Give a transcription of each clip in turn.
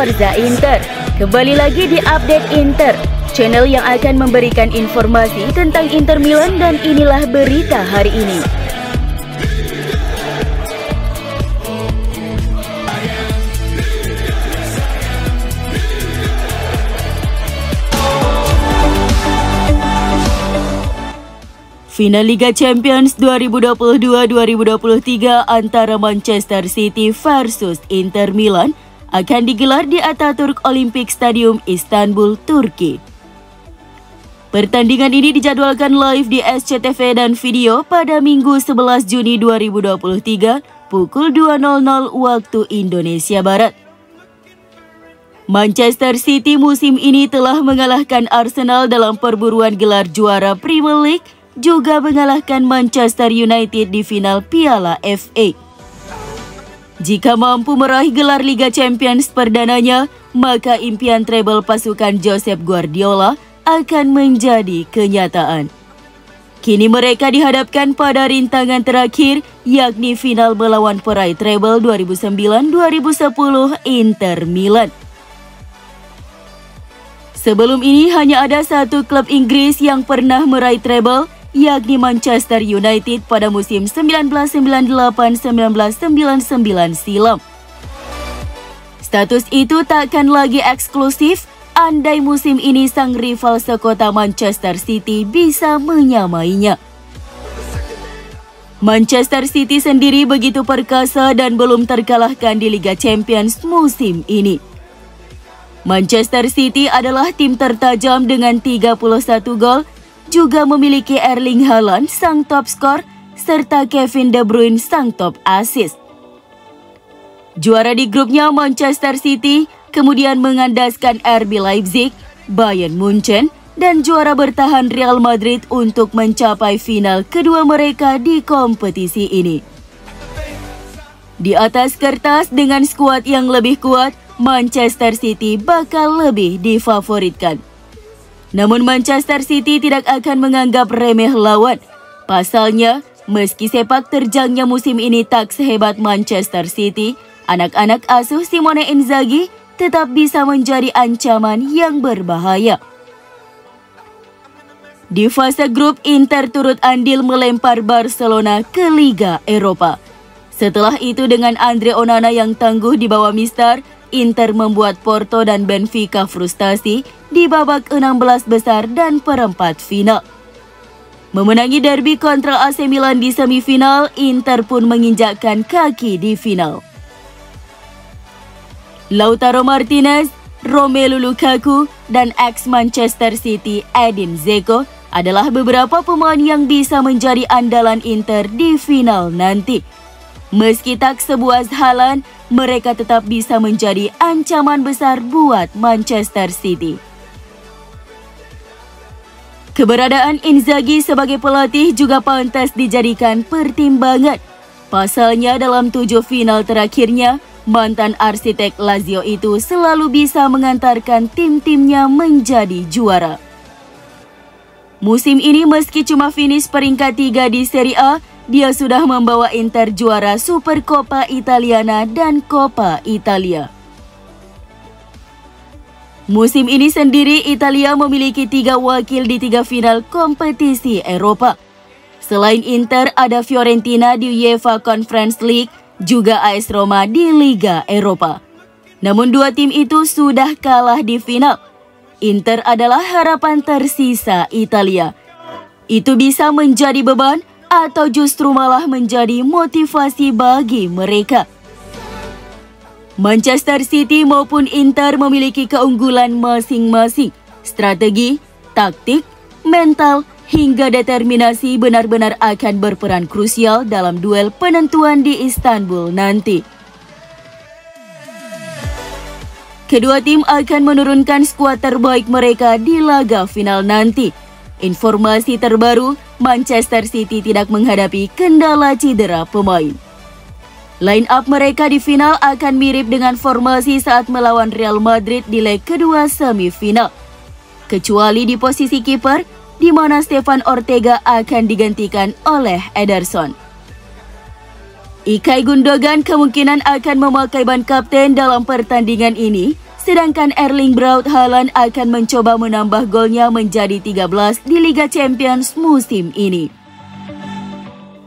Forza Inter. Kembali lagi di Update Inter, channel yang akan memberikan informasi tentang Inter Milan, dan inilah berita hari ini. Final Liga Champions 2022-2023 antara Manchester City versus Inter Milan akan digelar di Atatürk Olympic Stadium, Istanbul, Turki. Pertandingan ini dijadwalkan live di SCTV dan video pada Minggu 11 Juni 2023 pukul 2.00 waktu Indonesia Barat. Manchester City musim ini telah mengalahkan Arsenal dalam perburuan gelar juara Premier League, juga mengalahkan Manchester United di final Piala FA. Jika mampu meraih gelar Liga Champions perdananya, maka impian treble pasukan Josep Guardiola akan menjadi kenyataan. Kini mereka dihadapkan pada rintangan terakhir, yakni final melawan peraih treble 2009-2010 Inter Milan. Sebelum ini hanya ada satu klub Inggris yang pernah meraih treble, yakni Manchester United pada musim 1998-1999 silam. Status itu takkan lagi eksklusif andai musim ini sang rival sekota Manchester City bisa menyamainya. Manchester City sendiri begitu perkasa dan belum terkalahkan di Liga Champions musim ini. Manchester City adalah tim tertajam dengan 31 gol, juga memiliki Erling Haaland sang top skor serta Kevin De Bruyne sang top assist. Juara di grupnya Manchester City kemudian mengandaskan RB Leipzig, Bayern Munchen, dan juara bertahan Real Madrid untuk mencapai final kedua mereka di kompetisi ini. Di atas kertas dengan skuad yang lebih kuat, Manchester City bakal lebih difavoritkan. Namun Manchester City tidak akan menganggap remeh lawan. Pasalnya, meski sepak terjangnya musim ini tak sehebat Manchester City, anak-anak asuh Simone Inzaghi tetap bisa menjadi ancaman yang berbahaya. Di fase grup, Inter turut andil melempar Barcelona ke Liga Eropa. Setelah itu dengan Andre Onana yang tangguh di bawah Mister, Inter membuat Porto dan Benfica frustasi di babak 16 besar dan perempat final. Memenangi derby kontra AC Milan di semifinal, Inter pun menginjakkan kaki di final. Lautaro Martinez, Romelu Lukaku, dan ex-Manchester City Edin Dzeko adalah beberapa pemain yang bisa menjadi andalan Inter di final nanti. Meski tak sebuas Haaland, mereka tetap bisa menjadi ancaman besar buat Manchester City. Keberadaan Inzaghi sebagai pelatih juga pantas dijadikan pertimbangan. Pasalnya dalam 7 final terakhirnya, mantan arsitek Lazio itu selalu bisa mengantarkan tim-timnya menjadi juara. Musim ini meski cuma finish peringkat 3 di Serie A, dia sudah membawa Inter juara Supercoppa Italiana dan Coppa Italia. Musim ini sendiri Italia memiliki 3 wakil di 3 final kompetisi Eropa. Selain Inter ada Fiorentina di UEFA Conference League, juga AS Roma di Liga Eropa. Namun 2 tim itu sudah kalah di final. Inter adalah harapan tersisa Italia. Itu bisa menjadi beban atau justru malah menjadi motivasi bagi mereka. Manchester City maupun Inter memiliki keunggulan masing-masing. Strategi, taktik, mental, hingga determinasi benar-benar akan berperan krusial dalam duel penentuan di Istanbul nanti. Kedua tim akan menurunkan skuad terbaik mereka di laga final nanti. Informasi terbaru, Manchester City tidak menghadapi kendala cedera pemain. Line up mereka di final akan mirip dengan formasi saat melawan Real Madrid di leg kedua semifinal. Kecuali di posisi kiper, di mana Stefan Ortega akan digantikan oleh Ederson. Ilkay Gundogan kemungkinan akan memakai ban kapten dalam pertandingan ini, sedangkan Erling Braut Haaland akan mencoba menambah golnya menjadi 13 di Liga Champions musim ini.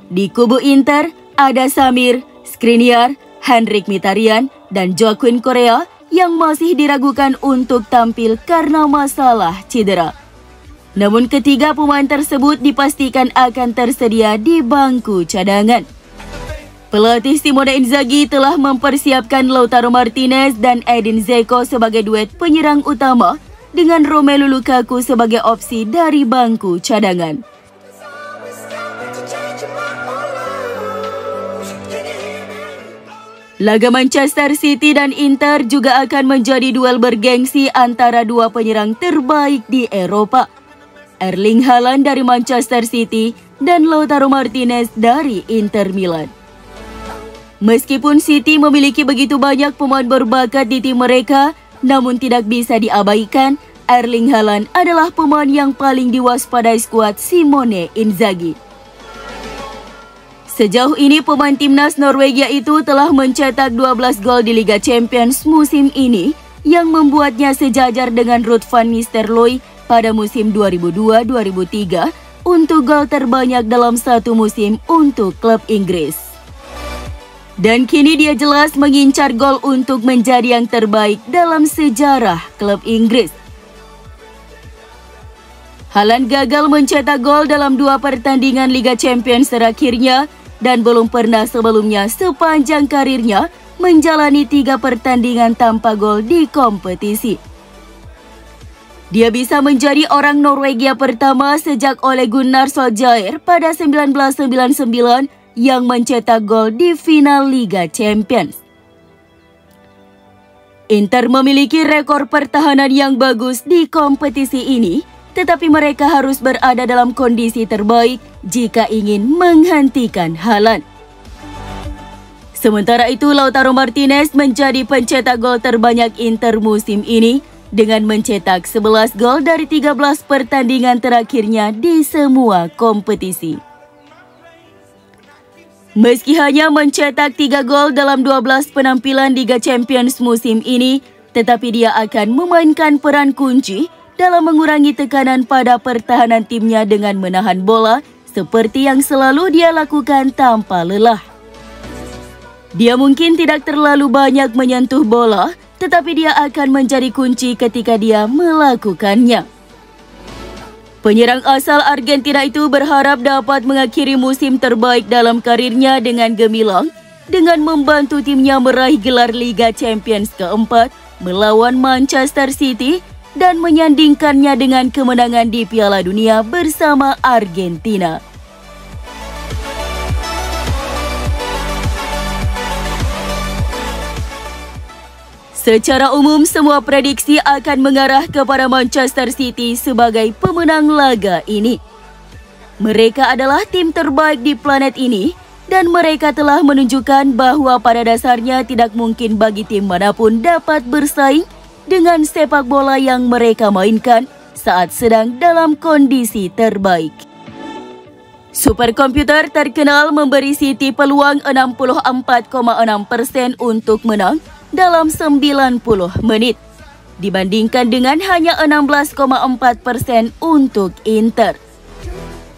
Di kubu Inter, ada Samir, Skriniar, Henrik Mkhitaryan, dan Joaquin Correa yang masih diragukan untuk tampil karena masalah cedera. Namun ketiga pemain tersebut dipastikan akan tersedia di bangku cadangan. Pelatih Simone Inzaghi telah mempersiapkan Lautaro Martinez dan Edin Dzeko sebagai duet penyerang utama dengan Romelu Lukaku sebagai opsi dari bangku cadangan. Laga Manchester City dan Inter juga akan menjadi duel bergengsi antara dua penyerang terbaik di Eropa. Erling Haaland dari Manchester City dan Lautaro Martinez dari Inter Milan. Meskipun City memiliki begitu banyak pemain berbakat di tim mereka, namun tidak bisa diabaikan, Erling Haaland adalah pemain yang paling diwaspadai skuad Simone Inzaghi. Sejauh ini pemain timnas Norwegia itu telah mencetak 12 gol di Liga Champions musim ini yang membuatnya sejajar dengan Ruud van Nistelrooy pada musim 2002-2003 untuk gol terbanyak dalam satu musim untuk klub Inggris. Dan kini dia jelas mengincar gol untuk menjadi yang terbaik dalam sejarah klub Inggris. Haaland gagal mencetak gol dalam 2 pertandingan Liga Champions terakhirnya dan belum pernah sebelumnya sepanjang karirnya menjalani 3 pertandingan tanpa gol di kompetisi. Dia bisa menjadi orang Norwegia pertama sejak Ole Gunnar Solskjaer pada 1999 yang mencetak gol di final Liga Champions. Inter memiliki rekor pertahanan yang bagus di kompetisi ini, tetapi mereka harus berada dalam kondisi terbaik jika ingin menghentikan Haaland. Sementara itu, Lautaro Martinez menjadi pencetak gol terbanyak Inter musim ini dengan mencetak 11 gol dari 13 pertandingan terakhirnya di semua kompetisi. Meski hanya mencetak 3 gol dalam 12 penampilan Liga Champions musim ini, tetapi dia akan memainkan peran kunci dalam mengurangi tekanan pada pertahanan timnya dengan menahan bola seperti yang selalu dia lakukan tanpa lelah. Dia mungkin tidak terlalu banyak menyentuh bola, tetapi dia akan menjadi kunci ketika dia melakukannya. Penyerang asal Argentina itu berharap dapat mengakhiri musim terbaik dalam karirnya dengan gemilang dengan membantu timnya meraih gelar Liga Champions keempat melawan Manchester City dan menyandingkannya dengan kemenangan di Piala Dunia bersama Argentina. Secara umum, semua prediksi akan mengarah kepada Manchester City sebagai pemenang laga ini. Mereka adalah tim terbaik di planet ini dan mereka telah menunjukkan bahwa pada dasarnya tidak mungkin bagi tim manapun dapat bersaing dengan sepak bola yang mereka mainkan saat sedang dalam kondisi terbaik. Superkomputer terkenal memberi City peluang 64,6% untuk menang dalam 90 menit, dibandingkan dengan hanya 16,4% untuk Inter.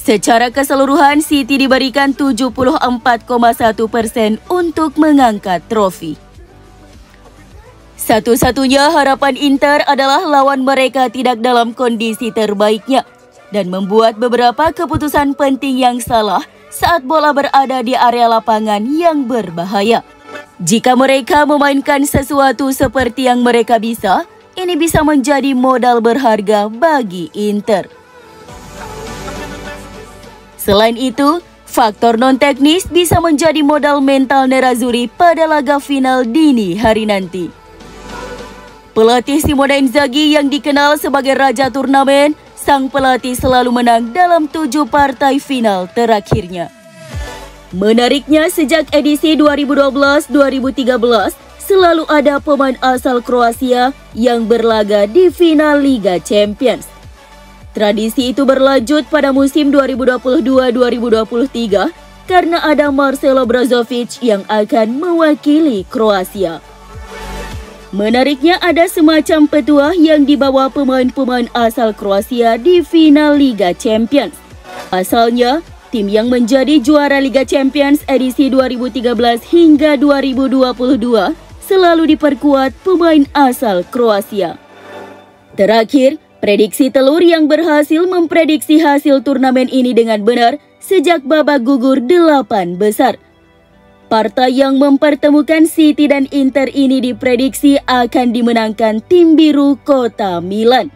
Secara keseluruhan, City diberikan 74,1% untuk mengangkat trofi. Satu-satunya harapan Inter adalah lawan mereka tidak dalam kondisi terbaiknya dan membuat beberapa keputusan penting yang salah saat bola berada di area lapangan yang berbahaya. Jika mereka memainkan sesuatu seperti yang mereka bisa, ini bisa menjadi modal berharga bagi Inter. Selain itu, faktor non-teknis bisa menjadi modal mental Nerazzurri pada laga final dini hari nanti. Pelatih Simone Inzaghi yang dikenal sebagai raja turnamen, sang pelatih selalu menang dalam 7 partai final terakhirnya. Menariknya, sejak edisi 2012-2013, selalu ada pemain asal Kroasia yang berlaga di final Liga Champions. Tradisi itu berlanjut pada musim 2022-2023 karena ada Marcelo Brozovic yang akan mewakili Kroasia. Menariknya ada semacam petuah yang dibawa pemain-pemain asal Kroasia di final Liga Champions. Asalnya, tim yang menjadi juara Liga Champions edisi 2013 hingga 2022 selalu diperkuat pemain asal Kroasia. Terakhir, prediksi telur yang berhasil memprediksi hasil turnamen ini dengan benar sejak babak gugur 8 besar. Partai yang mempertemukan City dan Inter ini diprediksi akan dimenangkan tim biru Kota Milan.